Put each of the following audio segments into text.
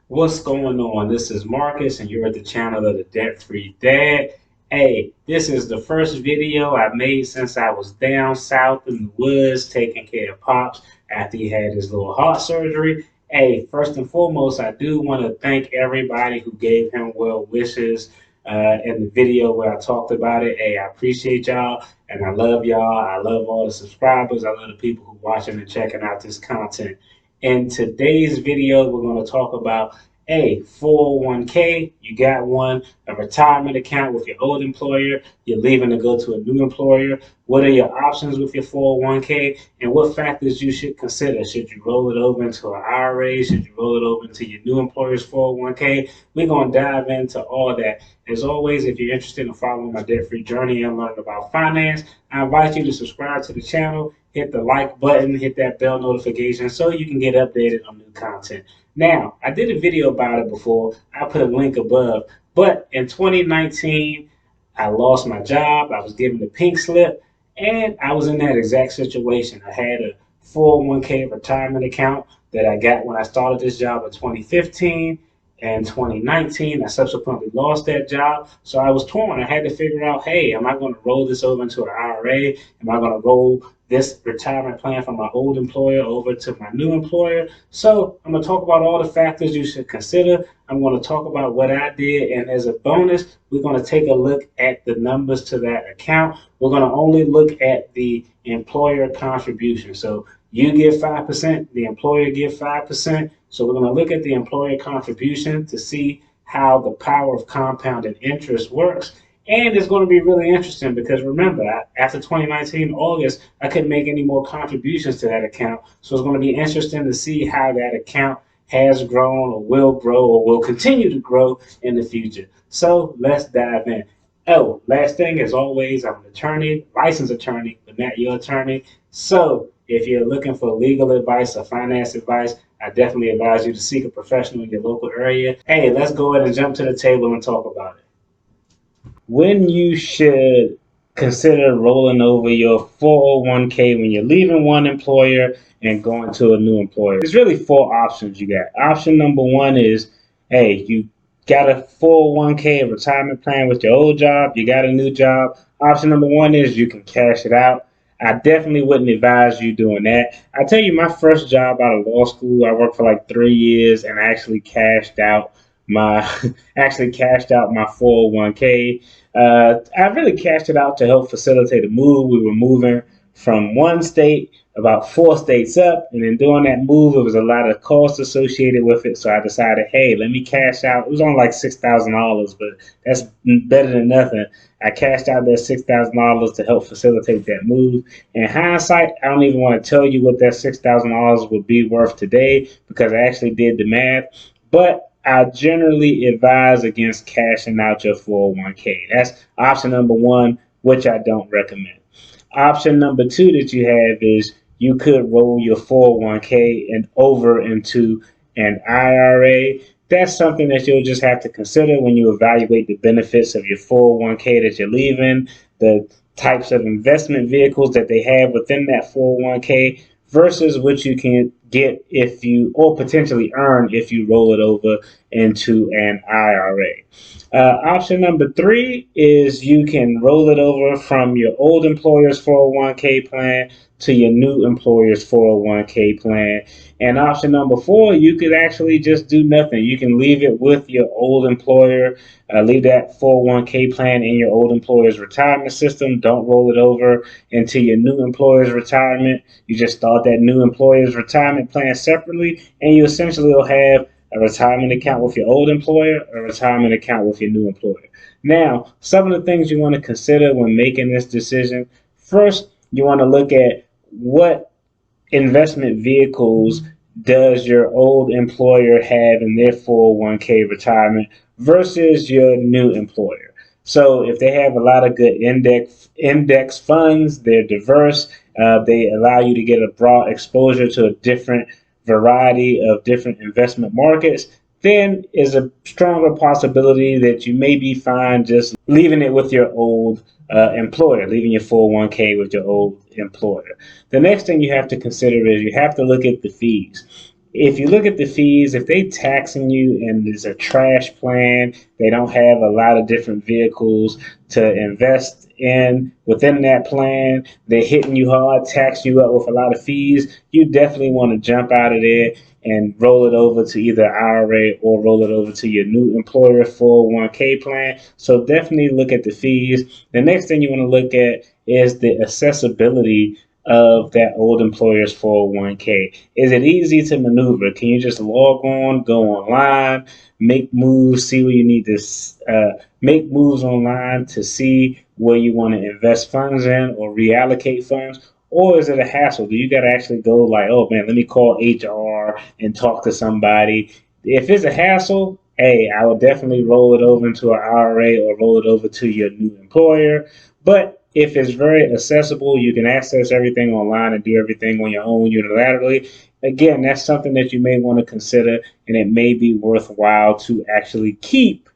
What's going on? This is Marcus, and you're at the channel of the Debt Free Dad. Hey, this is the first video I made since I was down south in the woods taking care of Pops after he had his little heart surgery. Hey, first and foremost, I do want to thank everybody who gave him well wishes in the video where I talked about it. Hey, I appreciate y'all, and I love y'all. I love all the subscribers. I love the people who watching and checking out this content. In today's video, we're going to talk about a 401k, you got one, a retirement account with your old employer, you're leaving to go to a new employer. What are your options with your 401k, and what factors you should consider? Should you roll it over into an IRA? Should you roll it over into your new employer's 401k? We're going to dive into all that. As always, if you're interested in following my debt-free journey and learning about finance, I invite you to subscribe to the channel, hit the like button, hit that bell notification so you can get updated on new content. Now, I did a video about it before. I put a link above. But in 2019, I lost my job. I was given the pink slip, and I was in that exact situation. I had a 401k retirement account that I got when I started this job in 2015. And 2019, I subsequently lost that job. So I was torn. I had to figure out, hey, am I going to roll this over into an IRA? Am I going to roll this retirement plan from my old employer over to my new employer? So I'm going to talk about all the factors you should consider. I'm going to talk about what I did. And as a bonus, we're going to take a look at the numbers to that account. We're going to only look at the employer contribution. So you give 5%, the employer give 5%. So we're going to look at the employer contribution to see how the power of compounded interest works. And it's going to be really interesting because remember, after 2019 August, I couldn't make any more contributions to that account. So it's going to be interesting to see how that account has grown or will continue to grow in the future. So let's dive in. Oh, last thing, as always, I'm an attorney, licensed attorney, but not your attorney. So if you're looking for legal advice or finance advice, I definitely advise you to seek a professional in your local area. Hey, let's go ahead and jump to the table and talk about it. When you should consider rolling over your 401k when you're leaving one employer and going to a new employer. There's really four options you got. Option number one is, hey, you got a 401k, a retirement plan with your old job, you got a new job. Option number one is you can cash it out. I definitely wouldn't advise you doing that. I tell you, my first job out of law school, I worked for like 3 years and I actually cashed out my 401k. I really cashed it out to help facilitate a move. We were moving from one state about 4 states up, and in doing that move, it was a lot of costs associated with it. So I decided, hey, let me cash out. It was only like $6,000, but that's better than nothing. I cashed out that $6,000 to help facilitate that move. In hindsight, I don't even want to tell you what that $6,000 would be worth today because I actually did the math. But I generally advise against cashing out your 401k. That's option number one, which I don't recommend. Option number two that you have is you could roll your 401k and over into an IRA. That's something that you'll just have to consider when you evaluate the benefits of your 401k that you're leaving, the types of investment vehicles that they have within that 401k versus what you can get if you, or potentially earn if you roll it over into an IRA. Option number three is you can roll it over from your old employer's 401k plan to your new employer's 401k plan. And option number four, you could actually just do nothing. You can leave it with your old employer, leave that 401k plan in your old employer's retirement system. Don't roll it over into your new employer's retirement. You just start that new employer's retirement plan separately, and you essentially will have a retirement account with your old employer, a retirement account with your new employer. Now, some of the things you want to consider when making this decision. First, you want to look at what investment vehicles does your old employer have in their 401k retirement versus your new employer. So if they have a lot of good index funds, they're diverse, they allow you to get a broad exposure to a different variety of different investment markets, then is a stronger possibility that you may be fine just leaving it with your old employer, leaving your 401k with your old employer. The next thing you have to consider is you have to look at the fees. if you look at the fees, if they taxing you and there's a trash plan, they don't have a lot of different vehicles to invest in within that plan, they're hitting you hard, tax you up with a lot of fees, you definitely want to jump out of there and roll it over to either IRA or roll it over to your new employer 401k plan. So definitely look at the fees. The next thing you want to look at is the accessibility of that old employer's 401k. Is it easy to maneuver? Can you just log on, go online, make moves, see where you need to make moves online to see where you want to invest funds in or reallocate funds? Or is it a hassle? Do you got to actually go like, oh man, let me call HR and talk to somebody? If it's a hassle, hey, I would definitely roll it over into an IRA or roll it over to your new employer. But if it's very accessible, you can access everything online and do everything on your own unilaterally. Again, that's something that you may want to consider, and it may be worthwhile to actually keep,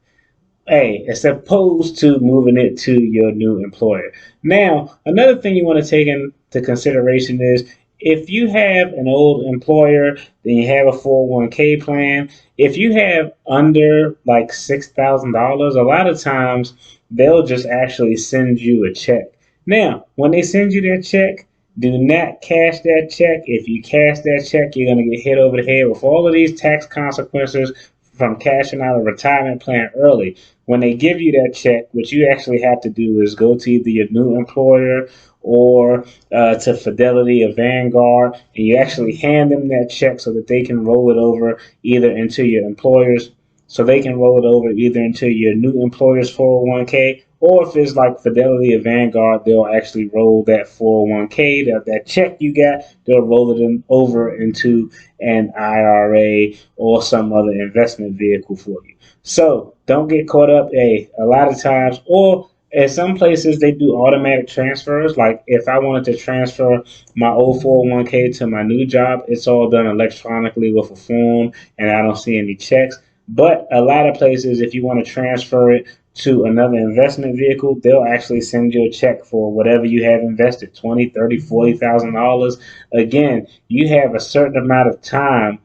hey, as opposed to moving it to your new employer. Now, another thing you want to take into consideration is if you have an old employer, then you have a 401k plan. If you have under like $6,000, a lot of times they'll just actually send you a check. Now, when they send you that check, do not cash that check. If you cash that check, you're going to get hit over the head with all of these tax consequences from cashing out a retirement plan early. When they give you that check, what you actually have to do is go to either your new employer or to Fidelity or Vanguard, and you actually hand them that check so that they can roll it over either into your employer's, so they can roll it over either into your new employer's 401k, or if it's like Fidelity or Vanguard, they'll actually roll that 401k, that check you got, they'll roll it over into an IRA or some other investment vehicle for you. So don't get caught up a lot of times, or in some places they do automatic transfers. Like if I wanted to transfer my old 401k to my new job, it's all done electronically with a form, and I don't see any checks. But a lot of places, if you want to transfer it to another investment vehicle, they'll actually send you a check for whatever you have invested, 20, 30, $40,000. Again, you have a certain amount of time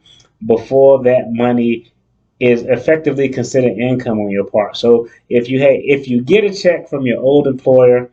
before that money is effectively considered income on your part. So if you get a check from your old employer,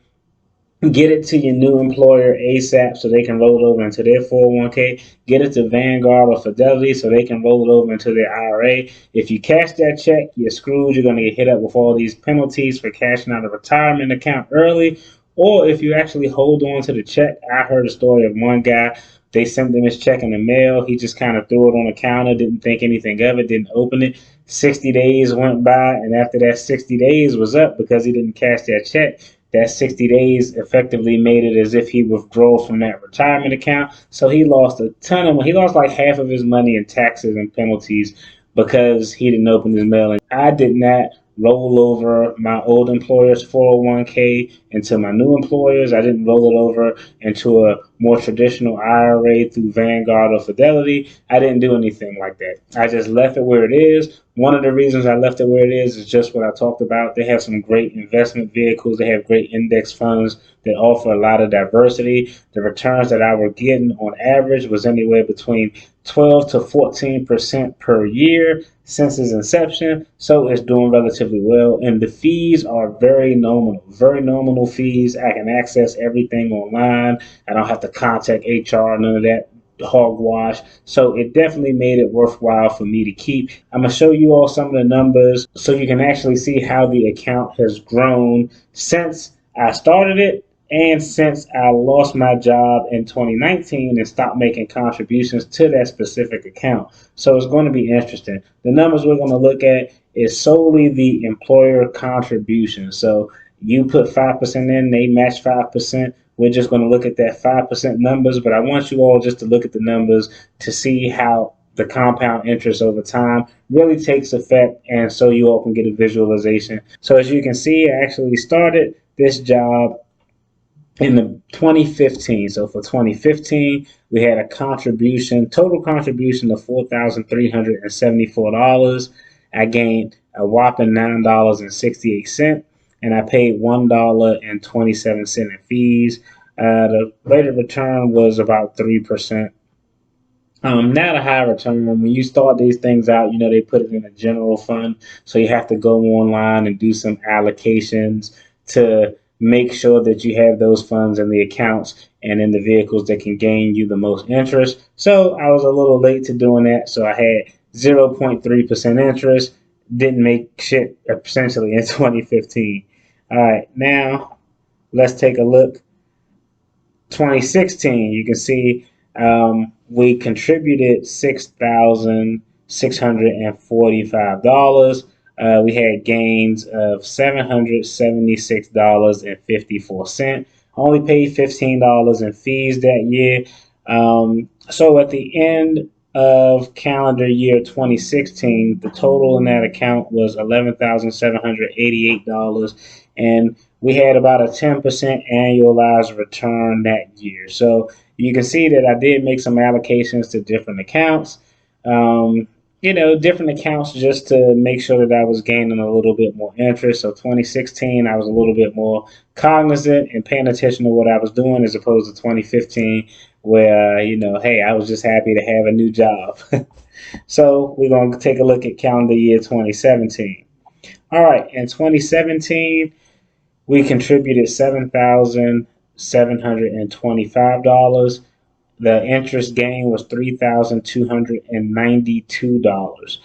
get it to your new employer ASAP so they can roll it over into their 401k. Get it to Vanguard or Fidelity so they can roll it over into their IRA. If you cash that check, you're screwed. You're going to get hit up with all these penalties for cashing out a retirement account early. Or if you actually hold on to the check, I heard a story of one guy. They sent him his check in the mail. He just kind of threw it on the counter, didn't think anything of it, didn't open it. 60 days went by, and after that 60 days was up because he didn't cash that check, that 60 days effectively made it as if he withdrew from that retirement account. So he lost a ton of money. He lost like half of his money in taxes and penalties because he didn't open his mail. And I did not roll over my old employer's 401k into my new employer's. I didn't roll it over into a more traditional IRA through Vanguard or Fidelity. I didn't do anything like that. I just left it where it is. One of the reasons I left it where it is just what I talked about. They have some great investment vehicles. They have great index funds that offer a lot of diversity. The returns that I were getting on average was anywhere between 12 to 14% per year since its inception. So it's doing relatively well. And the fees are very nominal fees. I can access everything online. I don't have to contact HR, none of that hogwash. So it definitely made it worthwhile for me to keep. I'm going to show you all some of the numbers so you can actually see how the account has grown since I started it and since I lost my job in 2019 and stopped making contributions to that specific account. So it's going to be interesting. The numbers we're going to look at is solely the employer contribution. So you put 5% in, they match 5%. We're just going to look at that 5% numbers, but I want you all just to look at the numbers to see how the compound interest over time really takes effect, and so you all can get a visualization. So as you can see, I actually started this job in the 2015. So for 2015, we had a total contribution of $4,374. I gained a whopping $9.68, and I paid $1.27 in fees. The rate of return was about 3%. Not a high return. When you start these things out, they put it in a general fund. So you have to go online and do some allocations to make sure that you have those funds in the accounts and in the vehicles that can gain you the most interest. So I was a little late to doing that. So I had 0.3% interest, didn't make shit essentially in 2015. All right, now let's take a look. 2016, you can see we contributed $6,645. We had gains of $776.54. Only paid $15 in fees that year. So at the end of calendar year 2016, the total in that account was $11,788, and we had about a 10% annualized return that year. So you can see that I did make some allocations to different accounts. Um, different accounts just to make sure that I was gaining a little bit more interest. So 2016, I was a little bit more cognizant and paying attention to what I was doing as opposed to 2015, where, hey, I was just happy to have a new job. So we're going to take a look at calendar year 2017. All right, in 2017, we contributed $7,725. The interest gain was $3,292.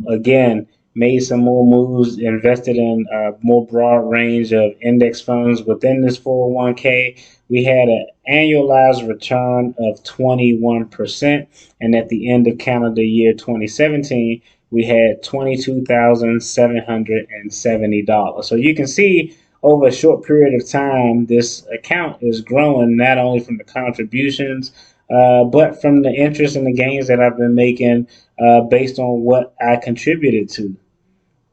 Again, made some more moves, invested in a more broad range of index funds within this 401k. We had an annualized return of 21%. And at the end of calendar year 2017, we had $22,770. So you can see over a short period of time, this account is growing not only from the contributions, but from the interest and the gains that I've been making based on what I contributed to.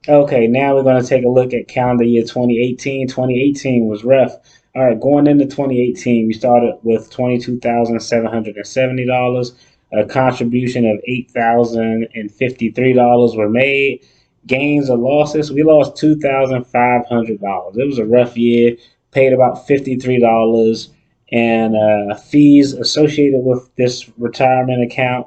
Okay, now we're going to take a look at calendar year 2018. 2018 was rough. All right, going into 2018, we started with $22,770. A contribution of $8,053 were made. Gains or losses, we lost $2,500. It was a rough year. Paid about $53 and fees associated with this retirement account,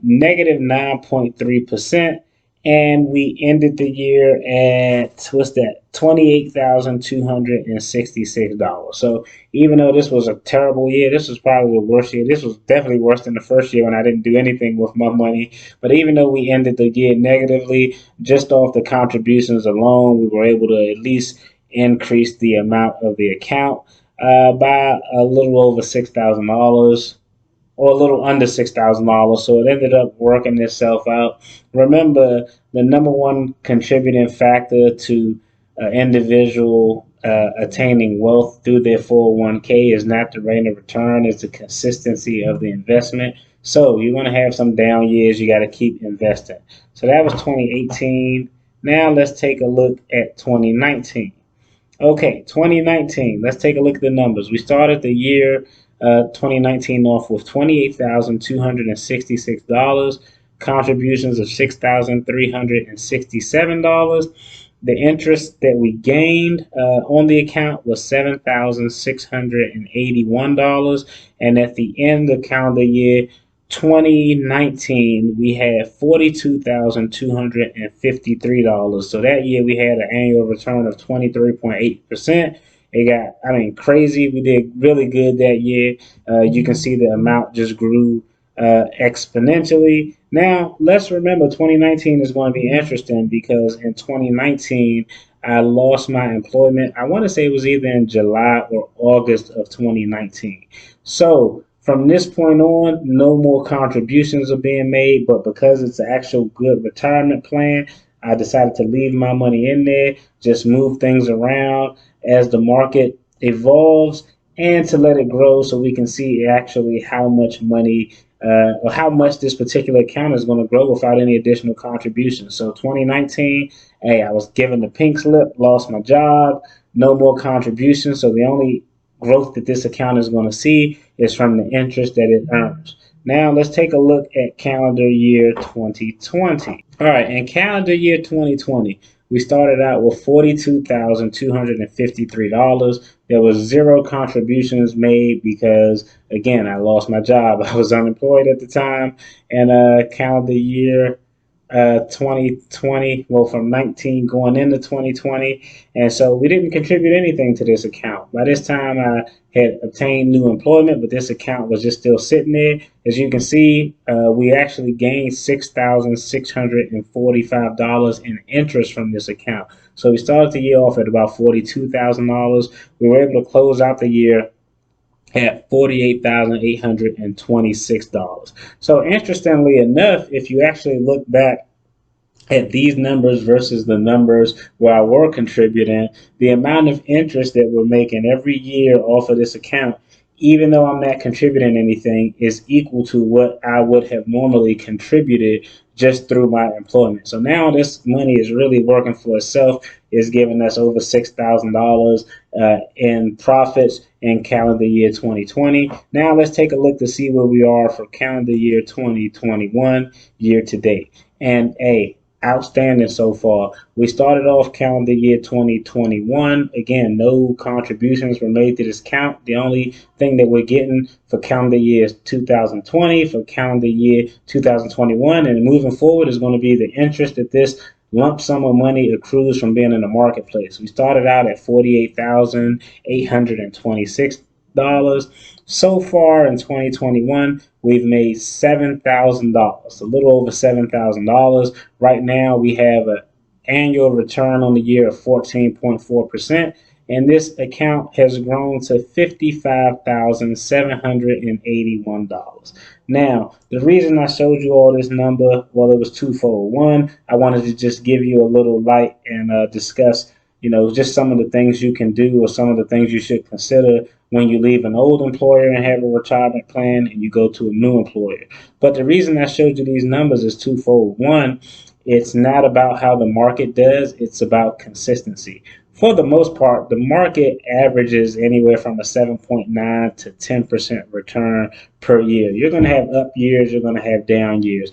negative 9.3%, and we ended the year at what's that, $28,266. So even though this was a terrible year, this was probably the worst year. This was definitely worse than the first year when I didn't do anything with my money. But even though we ended the year negatively, just off the contributions alone, we were able to at least increase the amount of the account by a little over $6,000, or a little under $6,000. So it ended up working itself out. Remember, the number one contributing factor to an individual attaining wealth through their 401k is not the rate of return, it's the consistency of the investment. So you're going to have some down years, you got to keep investing. So that was 2018. Now let's take a look at 2019. Okay, 2019. Let's take a look at the numbers. We started the year 2019 off with $28,266, contributions of $6,367. The interest that we gained on the account was $7,681. And at the end of calendar year 2019, we had $42,253. So that year we had an annual return of 23.8%. It got, crazy. We did really good that year. You can see the amount just grew exponentially. Now, let's remember 2019 is going to be interesting because in 2019, I lost my employment. I want to say it was either in July or August of 2019. So from this point on, no more contributions are being made, but because it's an actual good retirement plan, I decided to leave my money in there, just move things around as the market evolves, and to let it grow so we can see actually how much money or how much this particular account is going to grow without any additional contributions. So 2019, hey, I was given the pink slip, lost my job, no more contributions. So the only growth that this account is going to see is from the interest that it earns. Now let's take a look at calendar year 2020. All right, in calendar year 2020, we started out with $42,253. There was zero contributions made because, again, I lost my job. I was unemployed at the time, and calendar year 2020, well, from 19 going into 2020. And so we didn't contribute anything to this account. By this time, I had obtained new employment, but this account was just still sitting there. As you can see, we actually gained $6,645 in interest from this account. So we started the year off at about $42,000. We were able to close out the year at $48,826. So interestingly enough, if you actually look back at these numbers versus the numbers where I were contributing, the amount of interest that we're making every year off of this account, even though I'm not contributing anything, is equal to what I would have normally contributed just through my employment. So now this money is really working for itself. It's giving us over $6,000 in profits in calendar year 2020. Now let's take a look to see where we are for calendar year 2021 year to date. And outstanding so far. We started off calendar year 2021. Again, no contributions were made to this count. The only thing that we're getting for calendar year 2020, for calendar year 2021, and moving forward is going to be the interest that this lump sum of money accrues from being in the marketplace. We started out at $48,826. So far in 2021, we've made $7,000, a little over $7,000. Right now, we have an annual return on the year of 14.4%, and this account has grown to $55,781. Now, the reason I showed you all this number, well, it was twofold. One, I wanted to just give you a little light and discuss, just some of the things you can do or some of the things you should consider when you leave an old employer and have a retirement plan and you go to a new employer. But the reason I showed you these numbers is twofold. One, it's not about how the market does, it's about consistency. For the most part, the market averages anywhere from a 7.9 to 10% return per year. You're going to have up years, you're going to have down years.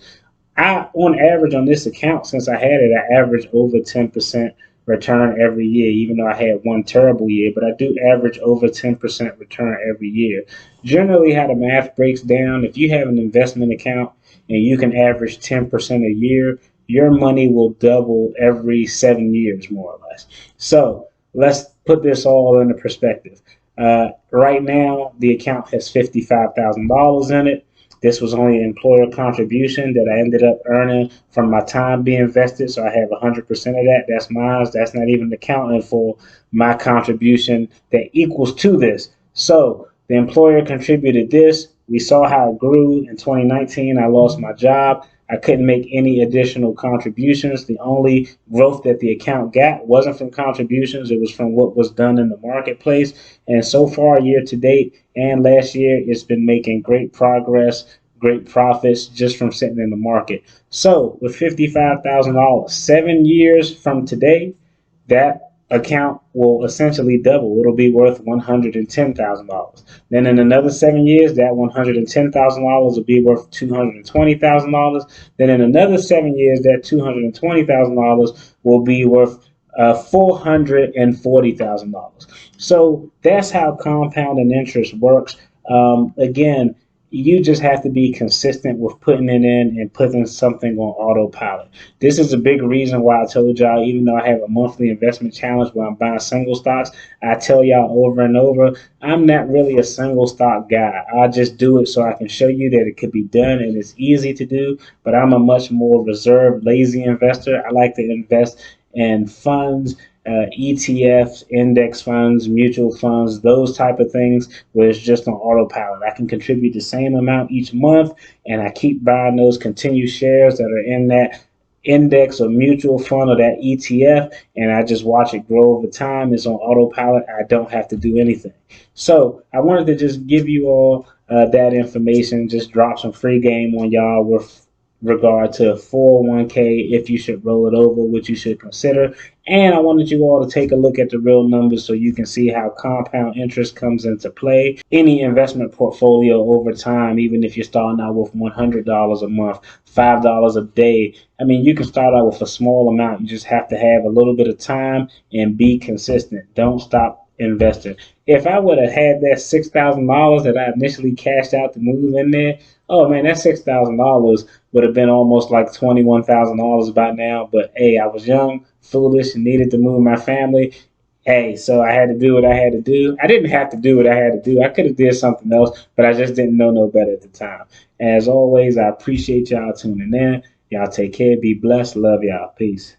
On average, on this account, since I had it, I averaged over 10% return every year, even though I had one terrible year, but I do average over 10% return every year. Generally, how the math breaks down, if you have an investment account and you can average 10% a year, your money will double every 7 years, more or less. So let's put this all into perspective. Right now, the account has $55,000 in it. This was only an employer contribution that I ended up earning from my time being vested, so I have 100% of that. That's mine. That's not even accounting for my contribution that equals to this. So the employer contributed this. We saw how it grew. In 2019, I lost my job. I couldn't make any additional contributions. The only growth that the account got wasn't from contributions. It was from what was done in the marketplace. And so far, year to date and last year, it's been making great progress, great profits just from sitting in the market. So with $55,000, 7 years from today, that account will essentially double. It'll be worth $110,000. Then in another 7 years, that $110,000 will be worth $220,000. Then in another 7 years, that $220,000 will be worth $440,000. So that's how compounding interest works. Again, you just have to be consistent with putting it in and putting something on autopilot. This is a big reason why I told y'all, even though I have a monthly investment challenge where I'm buying single stocks, I tell y'all over and over, I'm not really a single stock guy. I just do it so I can show you that it could be done and it's easy to do, but I'm a much more reserved, lazy investor. I like to invest in funds, ETFs, index funds, mutual funds, those type of things where it's just on autopilot. I can contribute the same amount each month, and I keep buying those continued shares that are in that index or mutual fund or that ETF, and I just watch it grow over time. It's on autopilot. I don't have to do anything. So I wanted to just give you all that information, just drop some free game on y'all with regard to 401k, if you should roll it over, what you should consider. And I wanted you all to take a look at the real numbers so you can see how compound interest comes into play. Any investment portfolio over time, even if you're starting out with $100 a month, $5 a day, I mean, you can start out with a small amount. You just have to have a little bit of time and be consistent. Don't stop investing. if I would have had that $6,000 that I initially cashed out to move in there, oh man, that $6,000 would have been almost like $21,000 by now. But hey, I was young, foolish, and needed to move my family. Hey, so I had to do what I had to do. I didn't have to do what I had to do. I could have did something else, but I just didn't know no better at the time. As always, I appreciate y'all tuning in. Y'all take care, be blessed, love y'all, peace.